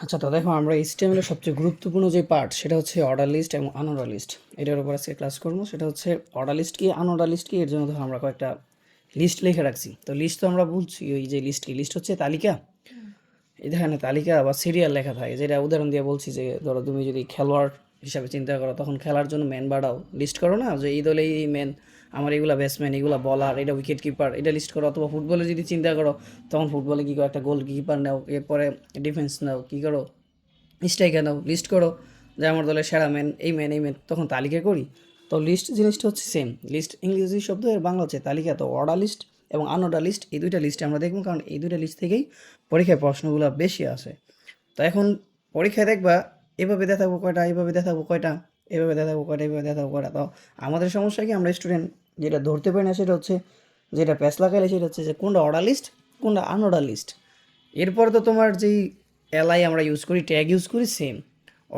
আচ্ছা, তো দেখো আমরা HTML এর সবচেয়ে গুরুত্বপূর্ণ যে পার্ট সেটা হচ্ছে অর্ডার লিস্ট এবং আনঅর্ডার লিস্ট। এটার উপর আজকে ক্লাস করবো। সেটা হচ্ছে অর্ডার লিস্ট কি, আনঅর্ডার লিস্ট কি। এর জন্য ধরো আমরা কয়েকটা লিস্ট লিখে রাখছি। তো লিস্ট তো আমরা বলছি ওই যে লিস্ট কি, লিস্ট হচ্ছে তালিকা। এখানে তালিকা বা সিরিয়াল লেখা থাকে, যেটা উদাহরণ দিয়ে বলছি যে ধরো তুমি যদি খেলোয়াড় হিসাবে চিন্তা করো, তখন খেলার জন্য ম্যান বাড়াও, লিস্ট করো না যে এই দলে এই ম্যান, আমার এগুলা ব্যাটসম্যান, এগুলা বলার, এটা উইকেট কিপার, এটা লিস্ট করো। অথবা ফুটবলে যদি চিন্তা করো, তখন ফুটবলে কী করো, একটা গোল কিপার নাও, এরপরে ডিফেন্স নাও, কী করো, স্ট্রাইকার নাও, লিস্ট করো যে আমার দলের সেরা ম্যান এই ম্যান এই ম্যান, তখন তালিকা করি। তো লিস্ট জিনিসটা হচ্ছে সেম। লিস্ট ইংরেজি শব্দ, এর বাংলা হচ্ছে তালিকা। তো অর্ডার লিস্ট এবং আনঅর্ডার লিস্ট, এই দুইটা লিস্টে আমরা দেখবো, কারণ এই দুইটা লিস্ট থেকেই পরীক্ষায় প্রশ্নগুলো বেশি আসে। তো এখন পরীক্ষায় দেখবা এভাবে দেখাবো কয়টা, এইভাবে দেখাবো কয়টা, এভাবে দেখাবো কয়টা, এইভাবে দেখাবো কয়টা। তো আমাদের সমস্যা কি, আমরা স্টুডেন্ট যেটা ধরতে পারি না সেটা হচ্ছে, যেটা প্যাচ লাগাইলে সেটা হচ্ছে যে কোনটা অর্ডার লিস্ট কোনটা আনঅর্ডার লিস্ট। এরপর তো তোমার যেই এলআই আমরা ইউজ করি, ট্যাগ ইউজ করি সেম।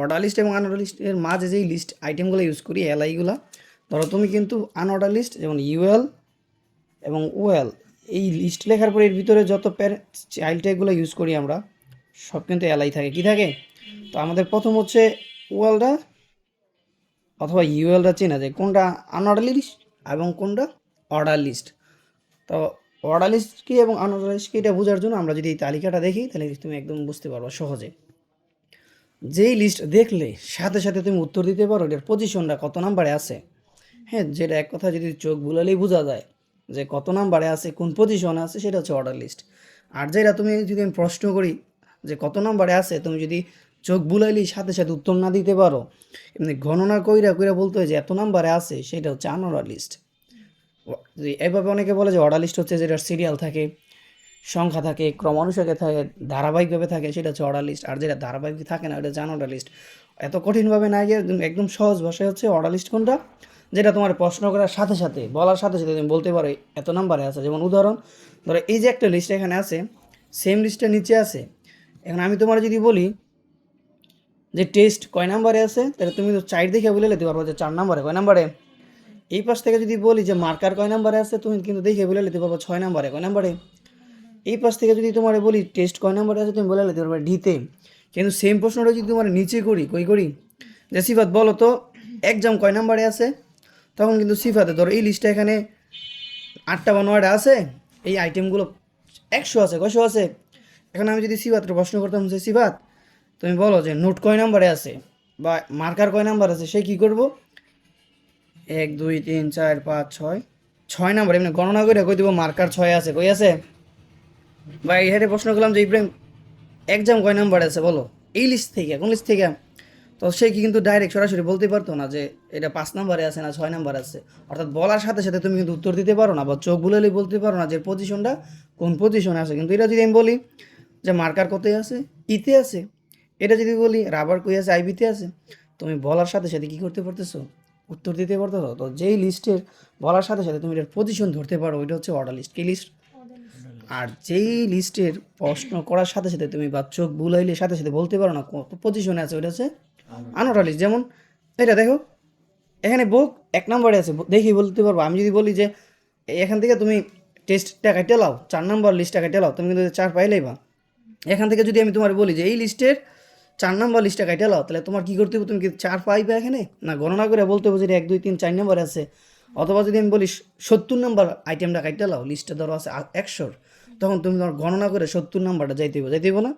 অর্ডার লিস্ট এবং আনঅর্ডার লিস্টের মাঝে যেই লিস্ট আইটেমগুলো ইউজ করি, এলআইগুলো, ধরো তুমি কিন্তু আনঅর্ডার লিস্ট যেমন ইউএল এবং ওএল, এই লিস্ট লেখার পরে এর ভিতরে যত চাইল্ড ট্যাগগুলো ইউজ করি আমরা, সব কিন্তু এলআই থাকে। কি থাকে? তো আমাদের প্রথম হচ্ছে ওএলটা অথবা ইউএলটা চেনা যায় কোনটা আনঅর্ডার লিস্ট এবং কোনটা অর্ডার লিস্ট। তো অর্ডার লিস্ট কি এবং আনঅর্ডার লিস্ট কি, এটা বোঝার জন্য আমরা যদি এই তালিকাটা দেখি, তাহলে তুমি একদম বুঝতে পারবো সহজে। যেই লিস্ট দেখলে সাথে সাথে তুমি উত্তর দিতে পারো এটার পজিশনটা কত নাম্বারে আছে। হ্যাঁ, যেটা এক কথা যদি চোখ বুলালেই বোঝা যায় যে কত নাম্বারে আছে, কোন পজিশনে আছে, সেটা হচ্ছে অর্ডার লিস্ট। আর যেটা তুমি যদি আমি প্রশ্ন করি যে কত নাম্বারে আছে, তুমি যদি চোখ বুলাইলেই সাথে সাথে উত্তর না দিতে পারো, এমনি গণনা কইরা কইরা বলতে হয় যে এত নাম্বারে আছে, সেটা হচ্ছে আনঅর্ডার লিস্ট। এভাবে অনেকে বলে যে অর্ডার লিস্ট হচ্ছে যেটার সিরিয়াল থাকে, সংখ্যা থাকে, ক্রমানুসারে থাকে, ধারাবাহিকভাবে থাকে, সেটা হচ্ছে অর্ডার লিস্ট। আর যেটা ধারাবাহিক থাকে না, ওটা হচ্ছে আনঅর্ডার লিস্ট। এত কঠিনভাবে না গিয়ে একদম সহজ ভাষায় হচ্ছে অর্ডার লিস্ট কোনটা, যেটা তোমার প্রশ্ন করার সাথে সাথে, বলার সাথে সাথে তুমি বলতে পারো এত নাম্বারে আছে। যেমন উদাহরণ ধরো, এই যে একটা লিস্ট এখানে আছে, সেম লিস্টের নিচে আছে। এখন আমি তোমার যদি বলি যে টেস্ট কয় নাম্বারে আছে, তাহলে তুমি তো 4 দেখে বলে নিতে পারবো যে 4 নাম্বারে। কয় নাম্বারে? এই পাশ থেকে যদি বলি যে মার্কার কয় নাম্বারে আছে, তুমি কিন্তু দেখে বলে নিতে পারবো 6 নাম্বারে। কয় নাম্বারে? এই পাশ থেকে যদি তোমার বলি টেস্ট কয় নাম্বারে আছে, তুমি বলে নিতে পারবে ডিতে। কিন্তু সেম প্রশ্নটা যদি তোমার নিচে করি, কই করি যে সিফাত বলো তো এক্সাম কয় নাম্বারে আছে, তখন কিন্তু সিফাতে ধরো এই লিস্টটা এখানে 8টা বা 9টা আছে, এই আইটেমগুলো 100 আছে, কয়শো আছে। এখন আমি যদি সিফাতের প্রশ্ন করতাম যে সিফাত তুমি বলো যে নোট কয় নাম্বারে আছে বা মার্কার কয় নাম্বার আছে, সে কী করবো, 1 2 3 4 5 6, 6 নাম্বার এমনি গণনা করে কই দিব মার্কার 6 আছে, কই আছে। বা এই হারে প্রশ্ন করলাম যে ইব্রাহিম এক্সাম কয় নাম্বার আছে বলো, এই লিস্ট থেকে, কোন লিস্ট থেকে। তো সে কি কিন্তু ডাইরেক্ট সরাসরি বলতে পারতো না যে এটা 5 নাম্বারে আছে না 6 নাম্বার আছে। অর্থাৎ বলার সাথে সাথে তুমি কিন্তু উত্তর দিতে পারো না, বা চোখ বুলালেই বলতে পারো না যে পজিশনটা কোন পজিশনে আছে। কিন্তু এটা যদি আমি বলি যে মার্কার কোথায় আছে, ইতে আছে, এটা যদি বলি রাবার কই আছে, আইবিতে আছে, তুমি বলার সাথে সাথে কী করতে পারতেছো, উত্তর দিতে পারতেছো। তো যেই লিস্টের বলার সাথে সাথে তুমি এটার পজিশন ধরতে পারো, ওইটা হচ্ছে অর্ডার লিস্ট। কি লিস্ট? আর যেই লিস্টের প্রশ্ন করার সাথে সাথে তুমি বা চোখ বুলাইলে সাথে সাথে বলতে পারো না কত পজিশনে আছে, ওইটা হচ্ছে আনঅর্ডার লিস্ট। যেমন এটা দেখো, এখানে বুক 1 নম্বরে আছে, দেখি বলতে পারবো। আমি যদি বলি যে এখান থেকে তুমি টেস্টটা কাটে লাও, 4 নম্বর লিস্টটা কাটে লাও, তুমি কিন্তু 4 পাইলেই বা। এখান থেকে যদি আমি তোমার বলি যে এই লিস্টের 4 নম্বর লিস্টটা কাটে লাও, তাহলে তোমার কী করতে হবে, তুমি কি 4 পাইবে এখানে না, গণনা করে বলতে হবে যে 1 2 3 4 নম্বর আছে। অথবা যদি আমি বলি 70 নম্বর আইটেমটা কাটতে লাও, লিস্টটা ধরো আছে 100, তখন তুমি তোমার গণনা করে 70 নাম্বারটা যাইতে হইব না।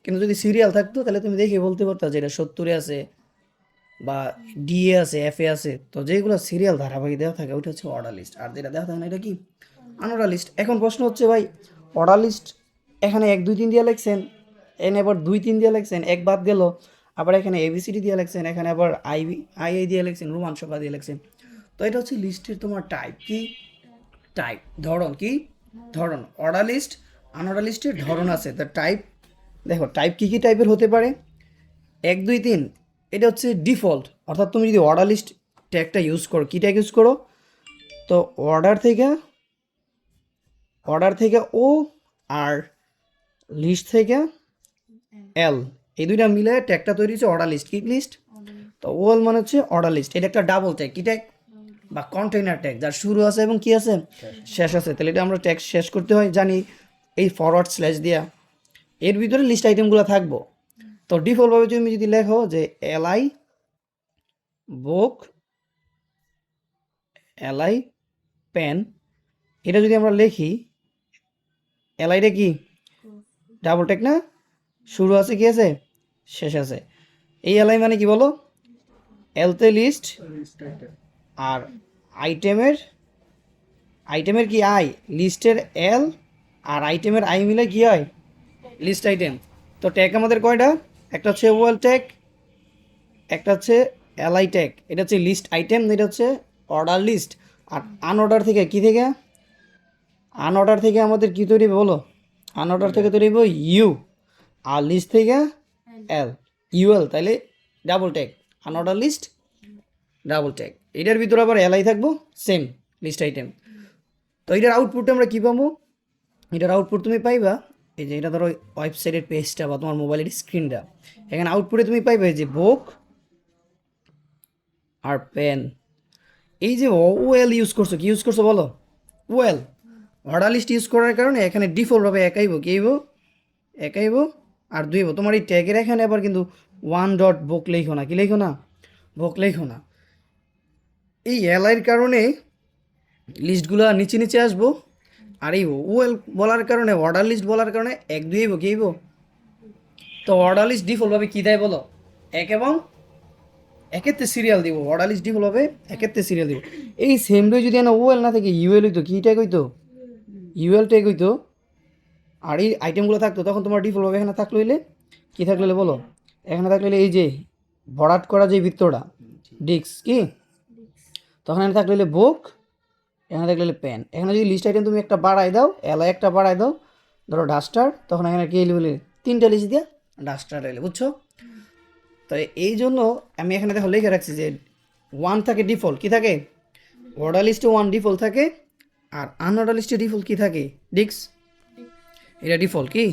কিন্তু যদি সিরিয়াল থাকতো, তাহলে তুমি দেখে বলতে পারতো যে এটা 70-এ আছে বা ডিএ আছে, এফ এ আছে। তো যেগুলো সিরিয়াল ধারাবাহিক দেওয়া থাকে, ওইটা হচ্ছে অর্ডার লিস্ট। আর যেটা দেওয়া থাকে না, এটা কি আনঅর্ডার লিস্ট। এখন প্রশ্ন হচ্ছে ভাই, অর্ডার লিস্ট এখানে 1 2 3 দিয়ে লেখছেন, এখানে আবার 2 3 দিয়ে লেখছেন, এক বাদ গেল, আবার এখানে এবিসিডি দিয়ে লেখছেন, এখানে আবার আই দিয়ে লেখছেন, রোমান সংখ্যা দিয়ে লেখছেন। তো এটা হচ্ছে লিস্টের তোমার টাইপ কি, টাইপ ধরন কি, ধরন। অর্ডার লিস্ট আনঅর্ডার লিস্টের ধরন আছে, দ্য টাইপ। দেখো টাইপ কী কী টাইপের হতে পারে, 1 2 3 এটা হচ্ছে ডিফল্ট। অর্থাৎ তুমি যদি অর্ডার লিস্ট ট্যাগটা ইউজ করো, কী ট্যাগ ইউজ করো, তো অর্ডার থেকে ও, আর লিস্ট থেকে এল, এই দুইটা মিলে ট্যাগটা তৈরি হচ্ছে অর্ডার লিস্ট। কি লিস্ট? তো ওল মানে হচ্ছে অর্ডার লিস্ট। এটা একটা ডাবল ট্যাগ, কি ট্যাগ, বা কন্টেইনার ট্যাগ, যার শুরু আছে এবং কি আছে, শেষ আছে। তাহলে এটা আমরা ট্যাগ শেষ করতে হয় জানি এই ফরওয়ার্ড স্ল্যাশ দিয়া, এর ভিতরে লিস্ট আইটেমগুলো থাকবো। তো ডিফল্টভাবে তুমি যদি লেখো যে এলআই বুক এলআই পেন, এটা যদি আমরা লিখি, এলআইটা কি ডাবল টেক না, শুরু আছে কি আছে শেষ আছে, এই এলআই মানে কি বলো, এলতে লিস্ট আর আইটেমের কি আই, লিস্টের এল আর আইটেমের আই মিলে কি হয় লিস্ট আইটেম। তো ট্যাগ আমাদের কয়টা, একটা হচ্ছে ওয়েল ট্যাগ, একটা হচ্ছে এলআই ট্যাগ, এটা হচ্ছে লিস্ট আইটেম, এটা হচ্ছে অর্ডার লিস্ট। আর আনঅর্ডার থেকে কি থেকে, আনঅর্ডার থেকে আমাদের কি তৈরি হবে বলো, আনঅর্ডার থেকে তৈরি হবে ইউ, আর লিস্ট থেকে এল, ইউএল, তাইলে double tag, unordered list double tag. এটার ভিতরে আবার এলআই থাকবো সেম লিস্ট আইটেম। তো এটার আউটপুটটা আমরা কী পাবো, এটার আউটপুট তুমি পাইবা এই যে, এটা ধরো ওয়েবসাইটের পেজটা বা তোমার মোবাইলের স্ক্রিনটা, এখানে আউটপুটে তুমি পাইবে যে বুক আর পেন। এই যে ওয়েল ইউজ করছো, কি ইউজ করছো বলো, ওয়েল অর্ডার লিস্ট ইউজ করার কারণে এখানে ডিফল্টভাবে একাইব, কি আইব একাইব আর দুইব। তোমার এই ট্যাগের এখানে আবার কিন্তু ওয়ান ডট বুক লেখো না, কি লেখো না, বুক লেখো না। এই এলআইয়ের কারণে লিস্টগুলো নিচে নিচে আসবো, আর এই ওয়েল বলার কারণে, অর্ডার লিস্ট বলার কারণে এক দুই আইব, কি আইব। তো অর্ডার লিস্ট ডিফল্টভাবে কী দেয় বলো, এক এবং একেতে সিরিয়াল দিব, অর্ডার লিস্ট ডিফল্টভাবে একেতে সিরিয়াল দিব। এই সেমটাই যদি না ওয়েল না থাকে ইউএল হইতো, কী ট্যাগ হইতো, ইউএল ট্যাগ হইতো, আর এই আইটেমগুলো থাকতো, তখন তোমার ডিফল্টভাবে এখানে থাকলো হইলে কী থাকলে বলো, এখানে থাকলে এই যে ভরাট করা যে বৃত্তটা ডিস্ক কি, তখন এখানে থাকলে বুক, এখানে থাকলে পেন। এখানে যদি লিস্ট আইটেম তুমি একটা বাড়াই দাও, এলাই একটা বাড়াই দাও, ধরো ডাস্টার, তখন এখানে কি এলি বলে তিনটা লিস্ট দিয়ে ডাস্টার এলে, বুঝছো। তো এই জন্য আমি এখানে দেখো লিখে রাখছি যে ওয়ান থাকে ডিফল্ট, কি থাকে অর্ডার লিস্টে ওয়ান ডিফল্ট থাকে, আর আনঅর্ডার লিস্টে ডিফল্ট কি থাকে ডিস্ক, এটা ডিফল্ট কি,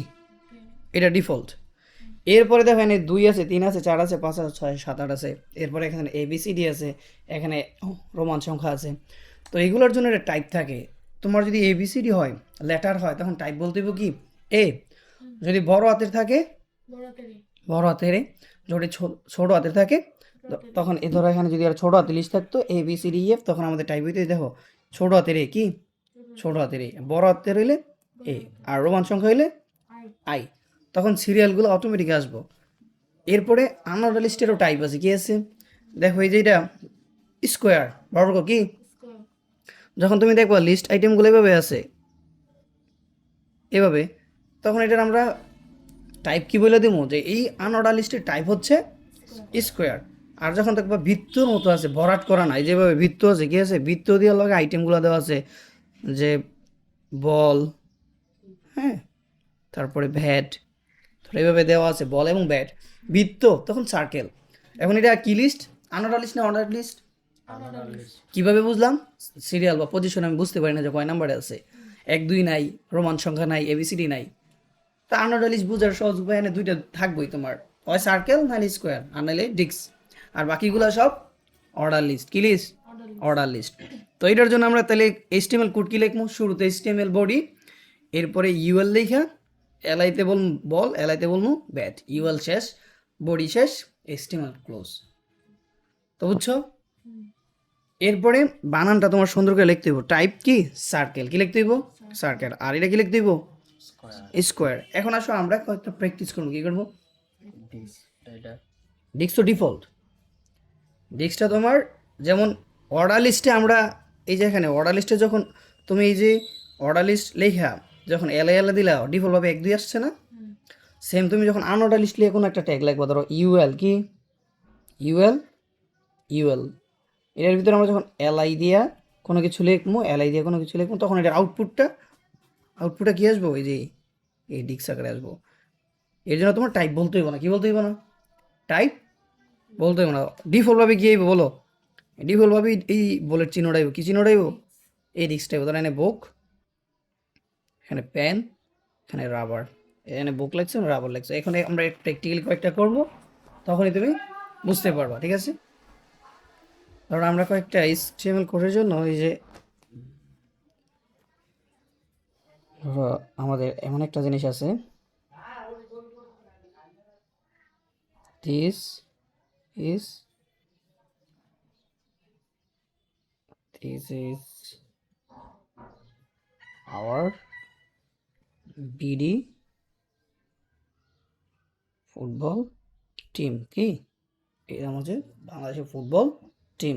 এটা ডিফল্ট। এরপরে দেখো এখানে 2 আছে, 3 আছে, 4 আছে, 5 আছে, 6 7 8 আছে, এরপরে এখানে ABCD আছে, এখানে রোমান সংখ্যা আছে। তো এগুলোর জন্য একটা টাইপ থাকে। তোমার যদি ABCD হয়, লেটার হয়, তখন টাইপ বলতে হবে কি এ, যদি বড় হাতের থাকে বড় হাতের এ, যদি ছোট হাতের থাকে তখন এ, ধরো এখানে যদি আর ছোট হাতের লিস্ট থাকতো ABCDEF, তখন আমাদের টাইপ হইতে দেখো ছোট হাতের এ কি, ছোট হাতের এ, বড় হাতের হইলে এ, আর রোমান সংখ্যা হইলে আই, তখন সিরিয়ালগুলো অটোমেটিক আসবো। এরপরে আনঅর্ডার লিস্টেরও টাইপ আছে, কি আছে দেখো, এই যে এটা স্কোয়ার বর্গ কি, যখন তুমি দেখবা লিস্ট আইটেমগুলো এভাবে আছে এভাবে, তখন এটার আমরা টাইপ কি বলে দেবো, যে এই আনঅর্ডার লিস্টের টাইপ হচ্ছে স্কোয়ার। আর যখন দেখবা বৃত্তর মতো আছে, ভরাট করা নাই, যেভাবে বৃত্ত আছে, কি আছে বৃত্ত দেওয়ার লগে আইটেমগুলো দেওয়া আছে, যে বল, হ্যাঁ, তারপরে ভ্যাট, এইভাবে দেওয়া আছে বল এবং ব্যাট, বৃত্ত, তখন সার্কেল। এখন এটা কি লিস্ট, আনঅর্ডার লিস্ট না অর্ডার লিস্ট, কিভাবে বুঝলাম, সিরিয়াল বা পজিশন আমি বুঝতে পারি না যে কয় নাম্বারে আছে, 1 2 নাই, রোমান সংখ্যা নাই, ABCD নাই। তা আনঅর্ডার লিস্ট বুঝার সহজ উপায় এখানে দুইটা থাকবোই তোমার, হয় সার্কেল নাহলে স্কোয়ার আর নাহলে ডিস্ক, আর বাকিগুলো সব অর্ডার লিস্ট, কি লিস্ট অর্ডার লিস্ট। তো এটার জন্য আমরা তাহলে HTML কোড কি লিখবো, শুরুতে HTML বডি, এরপরে ইউএল লেখা, এলআইতে বল, এলআইতে বলবো ব্যাট, ইউএল শেষ, বডি শেষ, HTML ক্লোজ। তো বুঝছো, এরপরে বানানটা তোমার সুন্দর করে লিখতে হইব, টাইপ কি সার্কেল, কি লিখতে হইব সার্কেল, আর এটা কি লিখতে হইব স্কোয়ার। এখন আসো আমরা কয়েকটা প্র্যাকটিস করবো, কি করবো, ডিস্ক তো ডিফল্ট, ডিস্কটা তোমার যেমন অর্ডার লিস্টে আমরা, এই যে এখানে অর্ডার লিস্টে যখন তুমি এই যে অর্ডার লিস্ট লেখা, যখন এলা দিলা ডিফল্টভাবে 1 2 আসছে না, সেম তুমি যখন আনঅর্ডার লিস্ট লিখে কোনো একটা ট্যাগ লাগবে, ধরো ইউএল কি, ইউএল ইউএল, এটার ভিতরে আমরা যখন এলআই দিয়া কোনো কিছু লিখবো, এলআই দিয়ে কোনো কিছু লিখবো, তখন এটার আউটপুটটা কী আসবো, এই যে এই ডিস্ক আকারে আসবো। এর জন্য তোমার টাইপ বলতে হইব না, কি বলতে হইব না, টাইপ বলতে হইব না। ডিফল্টভাবে কী আইব বলো, ডিফল্টভাবে এই বলের চিহ্নটা আইব, কী চিহ্নটা আইব, এই ডিস্কটা আইব। ধরো এখানে বুক, এখানে পেন, এখানে রাবার, এখানে বুক লাগছে, রাবার লাগছে। এখানে আমরা প্র্যাকটিক্যালি কয়েকটা করবো, তখনই তুমি বুঝতে পারবা, ঠিক আছে। ধরো আমরা কয়েকটা HTML কোডের জন্য এই যে, ধরো আমাদের এমন একটা জিনিস আছে, this is our BD football team. কি এটা হচ্ছে বাংলাদেশের ফুটবল টিম।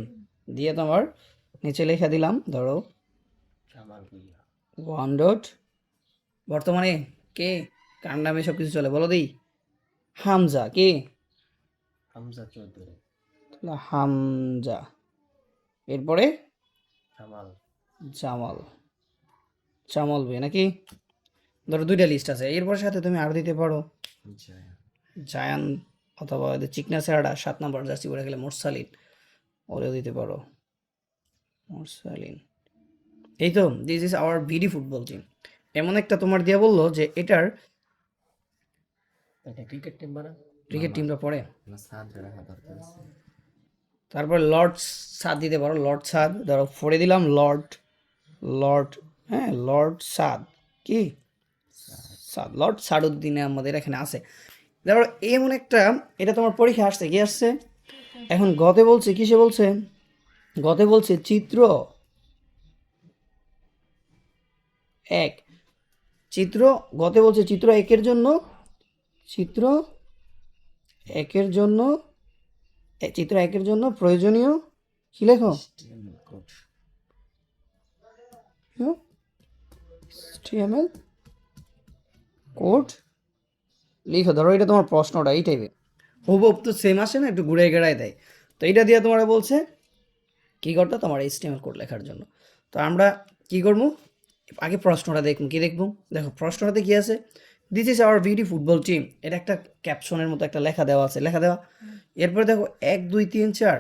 দিয়ে তোমার নিচে লেখা দিলাম, ধরো ওয়ান ডট, বর্তমানে কে কার নামে সব কিছু চলে বলো দিই। হামজা। কে? হামজা চৌধুরী। হামজা। এরপরে জামাল। জামাল। জামাল বে নাকি? ধরো দুইটা লিস্ট আছে, এরপর সাথে তুমি আরো দিতে পারো জায়ান, অথবা চিকনা সেরাডা 7 নম্বর জার্সি পরে গেলে মোরসালিন, ওরেও দিতে পারো মোরসালিন। এই তো this is our BD football team. এমন একটা তোমার দিয়ে বললো যে এটার ক্রিকেট টিম বানা, ক্রিকেট টিমটা পড়ে। না সাদ রাখা দরকার আছে। তারপর লর্ড সাদ দিতে পারো, লর্ড সাদ। ধরো পড়ে দিলাম লর্ড, লর্ড, হ্যাঁ লর্ড সাদ। কি সাদ? লর্ড সাদউদ্দিনে আমাদের এখানে আছে। ধরো এমন একটা, এটা তোমার পরীক্ষা আসছে, কি আসছে এখন গতে বলছে, কিসে বলছে? গতে বলছে চিত্র এক। চিত্র গতে বলছে চিত্র একের জন্য, চিত্র একের জন্য, চিত্র একের জন্য প্রয়োজনীয় কি লেখো? HTML কোড লিখো। ধরো এটা তোমার প্রশ্নটা এই টাইপের, হুবহুব তো সেম আসে না, একটু ঘুরে গেড়ায় দেয়। তো এইটা দিয়ে তোমার বলছে কী করতে, তোমার HTML কোড লেখার জন্য। তো আমরা কি করবো, আগে প্রশ্নটা দেখবো। কি দেখবো? দেখো প্রশ্নটাতে কি আছে, this is our BD football team. এটা একটা ক্যাপশনের মতো একটা লেখা দেওয়া আছে, লেখা দেওয়া। এরপরে দেখো 1 2 3 4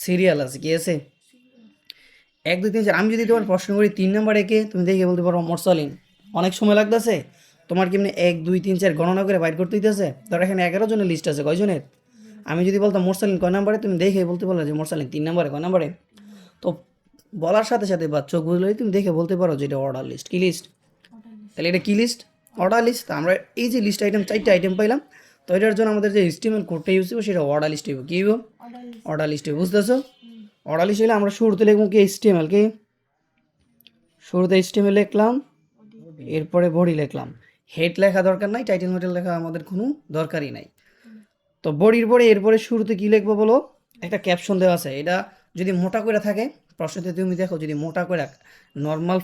সিরিয়াল আছে, কি আছে 1 2 3 4। আমি যদি তোমার প্রশ্ন করি 3 নাম্বার একে, তুমি দেখে বলতে পারো মোরসালিন। অনেক সময় লাগতেছে তোমার, কেমনি 1 2 3 4 গণনা করে বাইর করতে দিতেছে। ধরো এখানে 11 জনের লিস্ট আছে, কয়জনের? আমি যদি বলতাম মোরসালিন কয় নাম্বারে, তুমি দেখে বলতে পারো যে মোরসালিন 3 নাম্বারে, কয় নাম্বারে। তো বলার সাথে সাথে বা চোখ বুঝলেই তুমি দেখে বলতে পারো যে এটা অর্ডার লিস্ট। কি লিস্ট? তাহলে এটা কি লিস্ট? Order list. তা আমরা এই যে লিস্ট আইটেম 4টা আইটেম পাইলাম, তো এটার জন্য আমাদের যে HTML কোডটা ইউজ করবো সেটা অর্ডার লিস্ট হইব। কি হইব? অর্ডার লিস্ট হইব। বুঝতেছো? অর্ডার লিস্ট হইলে আমরা শুরুতে লিখবো কি HTML। কি শুরুতে HTML লিখলাম, এরপরে বডি লিখলাম। হেড লেখা দরকার নাই, টাইটেল মেটেল লেখা আমাদের কোনো দরকারই নাই। তো বডির পরে এরপরে শুরুতে কি লিখবো বলো? একটা ক্যাপশন দেওয়া আছে। এটা যদি মোটা করে থাকে, প্রশ্নতে তুমি দেখো যদি মোটা করে, নর্মাল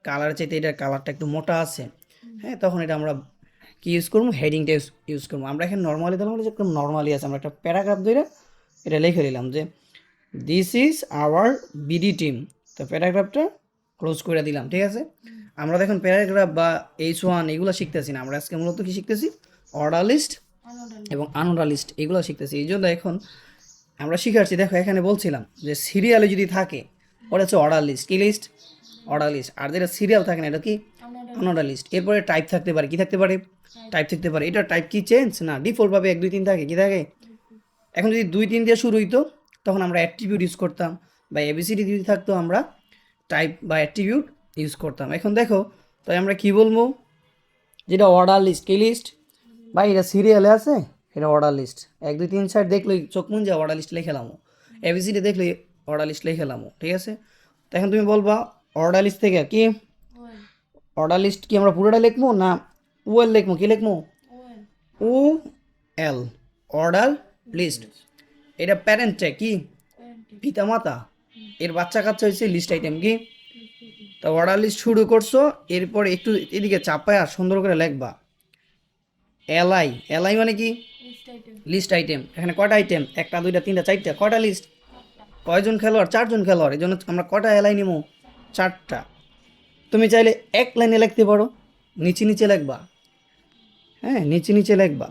কালার চাইতে এটার কালারটা একটু মোটা আছে, হ্যাঁ, তখন এটা আমরা কি ইউজ করবো? হেডিংটা ইউজ করবো। আমরা এখানে নর্মালি দিলাম, যে একদম নর্মালি আছে, আমরা একটা প্যারাগ্রাফ ধরে এটা লিখে দিলাম যে this is our BD team. তো প্যারাগ্রাফটা ক্লোজ করে দিলাম, ঠিক আছে। আমরা দেখুন প্যারাগ্রাফ বা H1 এগুলো শিখতেছি না, আমরা আজকে মূলত কি শিখতেছি? অর্ডার লিস্ট এবং আনঅর্ডার লিস্ট, এগুলো শিখতেছি। এই জন্য এখন আমরা শিখাচ্ছি। দেখো এখানে বলছিলাম যে সিরিয়ালে যদি থাকে ওটা হচ্ছে অর্ডার লিস্ট। কি লিস্ট? Order list. আর যেটা সিরিয়াল থাকে না, এটা কি? Unorder list. এরপরে টাইপ থাকতে পারে, কি থাকতে পারে? টাইপ থাকতে পারে। এটা টাইপ কি চেঞ্জ না, ডিফল্টভাবে 1 2 3 থাকে। কি থাকে? এখন যদি 2 3 দিয়ে শুরু হইতো, তখন আমরা অ্যাট্রিবিউট ইউজ করতাম, বা ABCD যদি থাকতো আমরা টাইপ বা অ্যাট্রিবিউট ইউজ করতাম। এখন দেখো, তাই আমরা কি বলবো? যেটা অর্ডার লিস্ট। কি লিস্ট? বা এটা সিরিয়ালে আছে, এটা অর্ডার লিস্ট। 1 2 3 4 দেখলেই চোখ মুন যা অর্ডার লিস্ট লিখেলামো, ABCD দেখলেই অর্ডার লিস্ট লিখেলামো, ঠিক আছে। তো এখন তুমি বলবা অর্ডার লিস্ট থেকে কি অর্ডার লিস্ট কি আমরা পুরোটা লিখবো না ওয়েল লিখবো? কি লিখবো? ও এল, অর্ডার লিস্ট। এটা প্যারেন্টটা কি? পিতা মাতা, এর বাচ্চা কাচ্চা হচ্ছে লিস্ট আইটেম। কি? তো অর্ডার লিস্ট শুরু করছো, এরপরে একটু এদিকে চাপায় আর সুন্দর করে লিখবা এলআই। এলআই মানে কি? List item. এখানে কয়টা আইটেম? 1 2 3 4 টা। কয়টা লিস্ট? কয়জন খেলোয়াড়? 4 জন খেলোয়াড়। এই জন্য আমরা কয়টা এলআই নিব? 4টা। তুমি চাইলে এক লাইনে লিখতে পারো, নিচে নিচে লিখবা, হ্যাঁ নিচে নিচে লিখবা,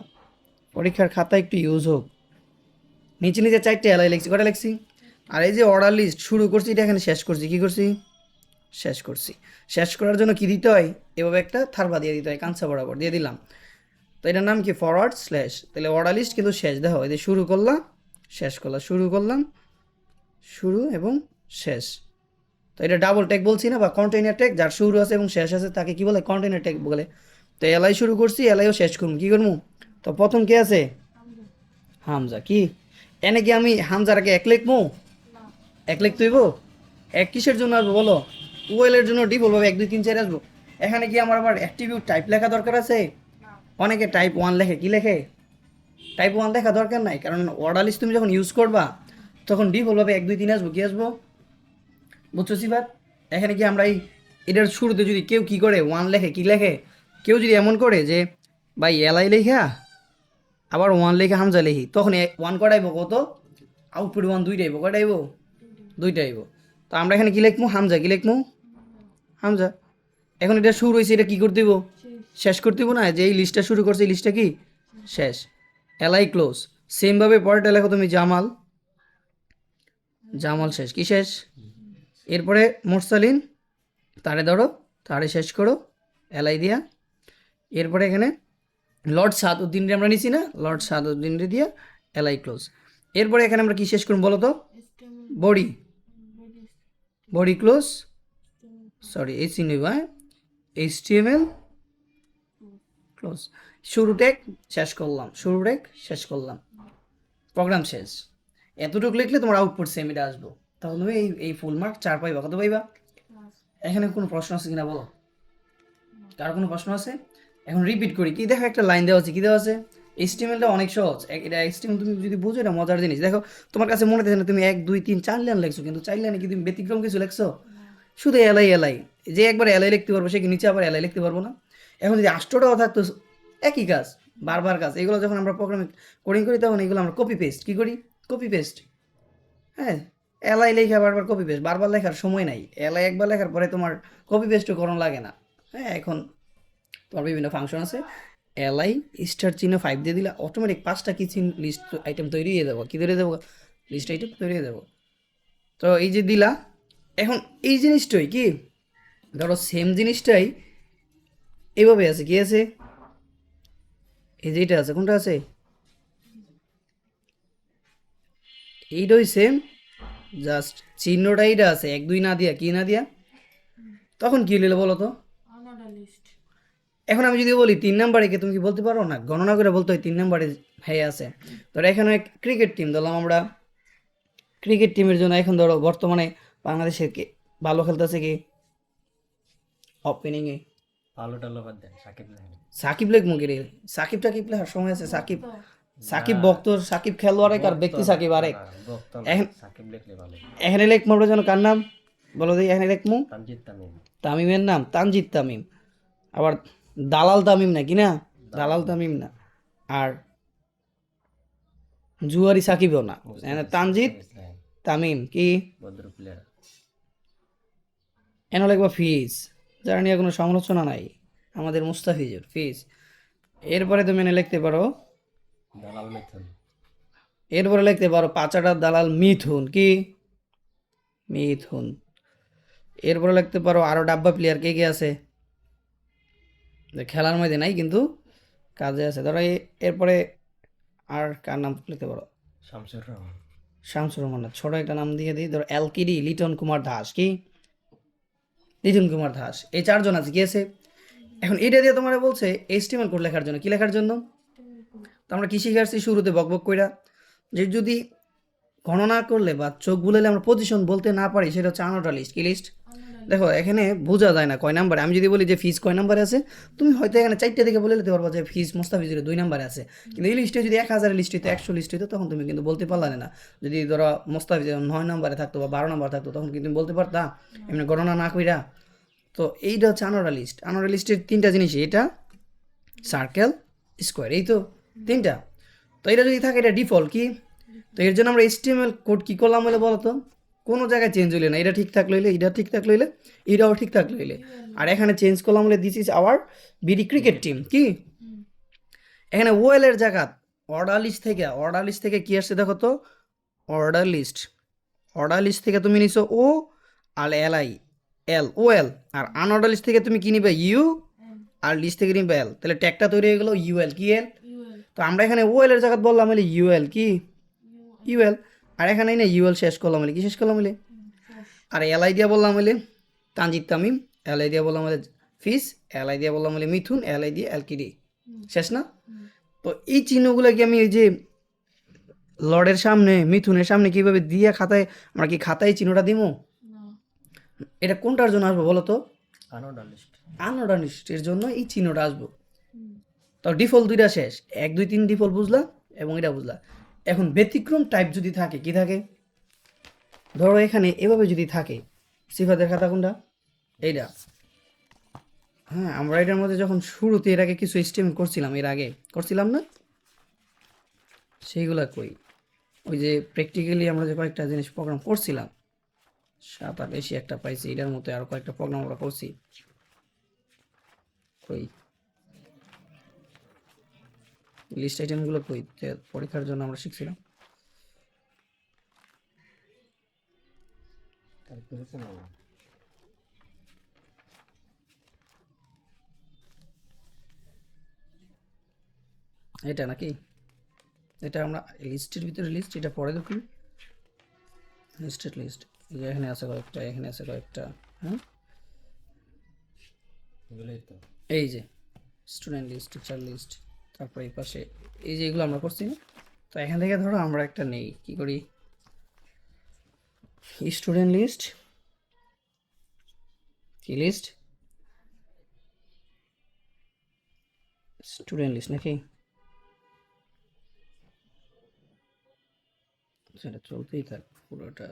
পরীক্ষার খাতা একটু ইউজ হোক। নিচে নিচে 4টে এলআই লিখছি। কয়টা লিখছি? আর এই যে অর্ডার লিস্ট শুরু করছি, এটা এখানে শেষ করছি। কি করছি? শেষ করছি। শেষ করার জন্য কি দিতে হয়? এভাবে একটা থারবা দিয়ে দিতে হয়, কাঁচা বরাবর দিয়ে দিলাম। তো এটার নাম কি? Forward slash. তাহলে অর্ডার লিস্ট কিন্তু শেষ। দেখো এই যে শুরু করলাম, শেষ করলাম, শুরু করলাম, শুরু এবং শেষ। তো এটা ডাবল ট্যাগ বলছি না, বা কন্টেইনার ট্যাগ। যার শুরু আছে এবং শেষ আছে তাকে কি বলে? কন্টেইনার ট্যাগ বলে। তো এলআই শুরু করছি, এলআইও শেষ করবো। কী করবো? তো প্রথম কে আছে? হামজা কি এনে কি আমি হামজার আগে এক লিখবো এক লিখ তুইব এক কিসের জন্য আসবো বলো ওয়েলের জন্য ডি বলবো 1 2 3 4 আসবো এখানে কি আমার আবার অ্যাট্রিবিউট টাইপ লেখা দরকার আছে অনেকে টাইপ 1 লেখে কি লেখে টাইপ 1 লেখা দরকার নাই কারণ অর্ডার লিস্ট তুমি যখন ইউজ করবা তখন ডি বলবে 1 2 3 আসবো কি আসবো বুঝছো সিফাত এখানে কি আমরা এই এটার শুরুতে যদি কেউ কি করে 1 লেখে কি লেখে কেউ যদি এমন করে যে ভাই এলাই লেখা আবার 1 লেখা হামজা লেখি তখন 1 কটাইব কত আউটপুট 1 দুইটা আইব কয়টা আইব দুইটা আইব তো আমরা এখানে কি লিখবো হামজা কি লিখবো হামজা এখন এটা শুরু হয়েছে এটা কি করতে দিব শেষ করতে দিব না যে এই লিস্টটা শুরু করছে এই লিস্টটা কি শেষ এলাই ক্লোজ সেমভাবে পরেরটা লেখো তুমি জামাল জামাল শেষ কি শেষ এরপরে মোরসালিন তারে ধরো তারে শেষ করো এলাই দিয়া এরপরে এখানে লর্ড সাদউদ্দিনরে আমরা নিছি না লর্ড সাদউদ্দিনরে দিয়া এলাই ক্লোজ এরপরে এখানে আমরা কি শেষ করব বলো তো বডি বডি ক্লোজ সরি এই চিহ্ন HTML ক্লোজ শুরু টেক শেষ করলাম শুরু টেক শেষ করলাম প্রোগ্রাম শেষ এতটুকু লিখলে তোমার আউটপুট সেম এটা আসবো তখন তুমি এই ফুল মার্ক 4 পাইবা কত পাইবা এখানে কোনো প্রশ্ন আছে কিনা বলো কার কোনো প্রশ্ন আছে এখন রিপিট করি কি দেখো একটা লাইন দেওয়া আছে কি দেওয়া আছে HTML-টা অনেক সহজ এটা HTML তুমি যদি বুঝো এটা মজার জিনিস দেখো তোমার কাছে মনে থাকে না তুমি 1 2 3 4 লাইন লিখছো কিন্তু 4 লাইনে কি তুমি ব্যতিক্রম কিছু লিখছো শুধু এলাই যে একবার এলাই লিখতে পারবো সে কি নিচে আবার এলাই লিখতে পারবো না এখন যদি 8টাও থাকতো একই কাজ বারবার কাজ এগুলো যখন আমরা প্রোগ্রামে কোডিং করি তখন এগুলো আমরা কপি পেস্ট কি করি কপি পেস্ট হ্যাঁ এলাই লেখা বারবার কপি পেস্ট বারবার লেখার সময় নাই এলাই একবার লেখার পরে তোমার কপি পেস্টও করানো লাগে না হ্যাঁ এখন তোমার বিভিন্ন ফাংশন আছে এলাই স্টার চিহ্ন 5 দিয়ে দিলে অটোমেটিক 5টা কি লিস্ট আইটেম তৈরি হয়ে যাবো কি তৈরি দেবো লিস্ট আইটেম তৈরি হয়ে যাবো তো এই যে দিলা এখন এই জিনিসটাই কি ধরো সেম জিনিসটাই এইভাবে আছে কি আছে এই যে এটা আছে কোনটা আছে এইটাই সেম জাস্ট চিহ্নটা এইটা আছে 1 2 না দিয়া কি না দিয়া তখন কি লিখলে বলো তো এখন আমি যদি বলি 3 নাম্বারে কি তুমি কি বলতে পারো না গণনা করে বলতে হয় 3 নাম্বারে হ্যাঁ আছে ধরো এখানে ক্রিকেট টিম ধরলাম আমরা ক্রিকেট টিমের জন্য এখন ধরো বর্তমানে বাংলাদেশের কে ভালো খেলতেছে কি ওপেনিংয়ে আলো টালো বাদ দেন সাকিব লেখেন সাকিব লেখ মুগির সাকিব টাকিব লেখার সময় আছে সাকিব সাকিব বক্ত সাকিব খেলোয়াড় এক আর ব্যক্তি সাকিব আরেক এখন সাকিব লিখলে ভালো এখানে লেখবো আমরা যেন কার নাম বলো দেখি এখানে লেখবো তামজিদ তামিম তামিমের নাম তানজিদ তামিম আবার দালাল তামিম না কি না দালাল তামিম না আর জুয়ারি সাকিবও না এখানে তানজিদ তামিম কি বদর প্লেয়ার এনে লিখবো ফিজ যারা নিয়ে কোনো সমালোচনা নাই আমাদের মুস্তাফিজুর ফিজ এরপরে তুমি এনে লিখতে পারো দালাল মিথুন এরপরে লিখতে পারো পাচাটার দালাল মিথুন কি মিথুন এরপরে লিখতে পারো আরো ডাব্বা প্লেয়ার কে কে আছে যে খেলার মধ্যে নাই কিন্তু কাজে আছে ধরো এরপরে আর কার নাম লিখতে পারো শামসুর রহমান শামসুর রহমান না, ছোট একটা নাম দিয়ে দিই ধরো এলকিডি লিটন কুমার দাস কি লিটন কুমার দাস এই 4 জন আছে কি আছে এখন এটা দিয়ে তোমার বলছে HTML কোড লেখার জন্য কি লেখার জন্য তো আমরা কি শিখে শুরুতে বকবক কইরা যে যদি গণনা করলে বা চোখ বুলালে আমরা পজিশন বলতে না পারি সেটা হচ্ছে আনঅর্ডার লিস্ট কি লিস্ট দেখো এখানে বোঝা যায় না কয় নাম্বারে আমি যদি বলি যে ফিজ কয় নাম্বারে আছে তুমি হয়তো এখানে 4টে থেকে বলে নিতে পারবো যে ফিজ মুস্তাফিজুরের 2 নাম্বারে আছে কিন্তু এই লিস্টে যদি 1000 লিস্ট হইতো 100 লিস্ট হইতো তখন তুমি কিন্তু বলতে পারলে না যদি ধরো মুস্তাফিজুর 9 নাম্বারে থাকতো বা 12 নাম্বার থাকতো তখন কিন্তু তুমি বলতে পারতা এমনি গণনা না কইরা তো এইটা হচ্ছে আনঅর্ডার লিস্টের 3টা জিনিস এটা সার্কেল স্কোয়ার এই তো 3টা তো এটা যদি থাকে এটা ডিফল্ট কি তো এর জন্য আমরা HTML কোড কি করলাম বলে বলো তো কোনো জায়গায় চেঞ্জ হইলে না এটা ঠিক থাকলে হইলে এটা ঠিক থাকলে হইলে এটাও ঠিক থাকলে হইলে আর এখানে চেঞ্জ করলাম বলে this is our BD cricket team কি এখানে ওয়েলের জায়গা অর্ডার লিস্ট থেকে কি আসছে দেখো তো অর্ডার লিস্ট থেকে তুমি নিছো ও আর এল আর আনঅর্ডার লিস্ট থেকে তুমি কি নিবে ইউ আর লিস্ট থেকে নিবে এল তাহলে ট্যাগটা তৈরি হয়ে গেল ইউএল কি এল তো আমরা এখানে ওয়েল এর জায়গা বললাম হলে ইউএল কি ইউএল আর এখানে না ইউএল শেষ করলাম হলে কি শেষ করলাম হলে আর এলআই দিয়া বললাম হলে তানজিদ তামিম এলআই দিয়া বললাম হলে ফিস এলআই দিয়া বললাম হলে মিথুন এলআই দিয়ে এলকিডি শেষ না তো এই চিহ্নগুলো কি আমি এই যে লর্ডের সামনে মিথুনের সামনে কিভাবে দিয়া খাতায় আমরা কি খাতায় চিহ্নটা দিমু? এটা কোনটার জন্য আসবো বলো তো? Unorder list. আনঅর্ডার লিস্টের জন্য এই চিহ্নটা আসবো। তো ডিফল্ট দুইটা শেষ, 1 2 3 ডিফল্ট বুঝলা এবং এটা বুঝলা। এখন ব্যতিক্রম টাইপ যদি থাকে, কি থাকে? ধরো এখানে এভাবে যদি থাকে, সিফাতের খাতা কোনটা? এইটা। হ্যাঁ, আমরা এটার মধ্যে যখন শুরুতে এর আগে কিছু স্টেম করছিলাম, এর আগে করছিলাম না, সেইগুলা কই? ওই যে প্র্যাকটিক্যালি আমরা যে কয়েকটা জিনিস প্রোগ্রাম করছিলাম, 7 8 বেশি একটা পাইছি, এটার মধ্যে আরো কয়েকটা প্রোগ্রাম আমরা করছি। কই লিস্ট আইটেমগুলো কই? যে পরীক্ষার জন্য আমরা শিখছিলাম। তারপরে কোনো এটা নাকি? এটা আমরা লিস্টের ভিতরে লিস্ট, এটা পরে দেখি। লিস্টেড লিস্ট, এই যে এখানে আছে কয়েকটা, এখানে আছে কয়েকটা। হ্যাঁ, এগুলোই তো। এই যে স্টুডেন্ট লিস্ট, টিচার লিস্ট, তারপর এই পাশে এই যে এগুলো আমরা করছি না? তো এখান থেকে ধরো আমরা একটা নেই, কি করি? স্টুডেন্ট লিস্ট, কি লিস্ট? স্টুডেন্ট লিস্ট নাকি? সেটা চলতেই থাক পুরোটা।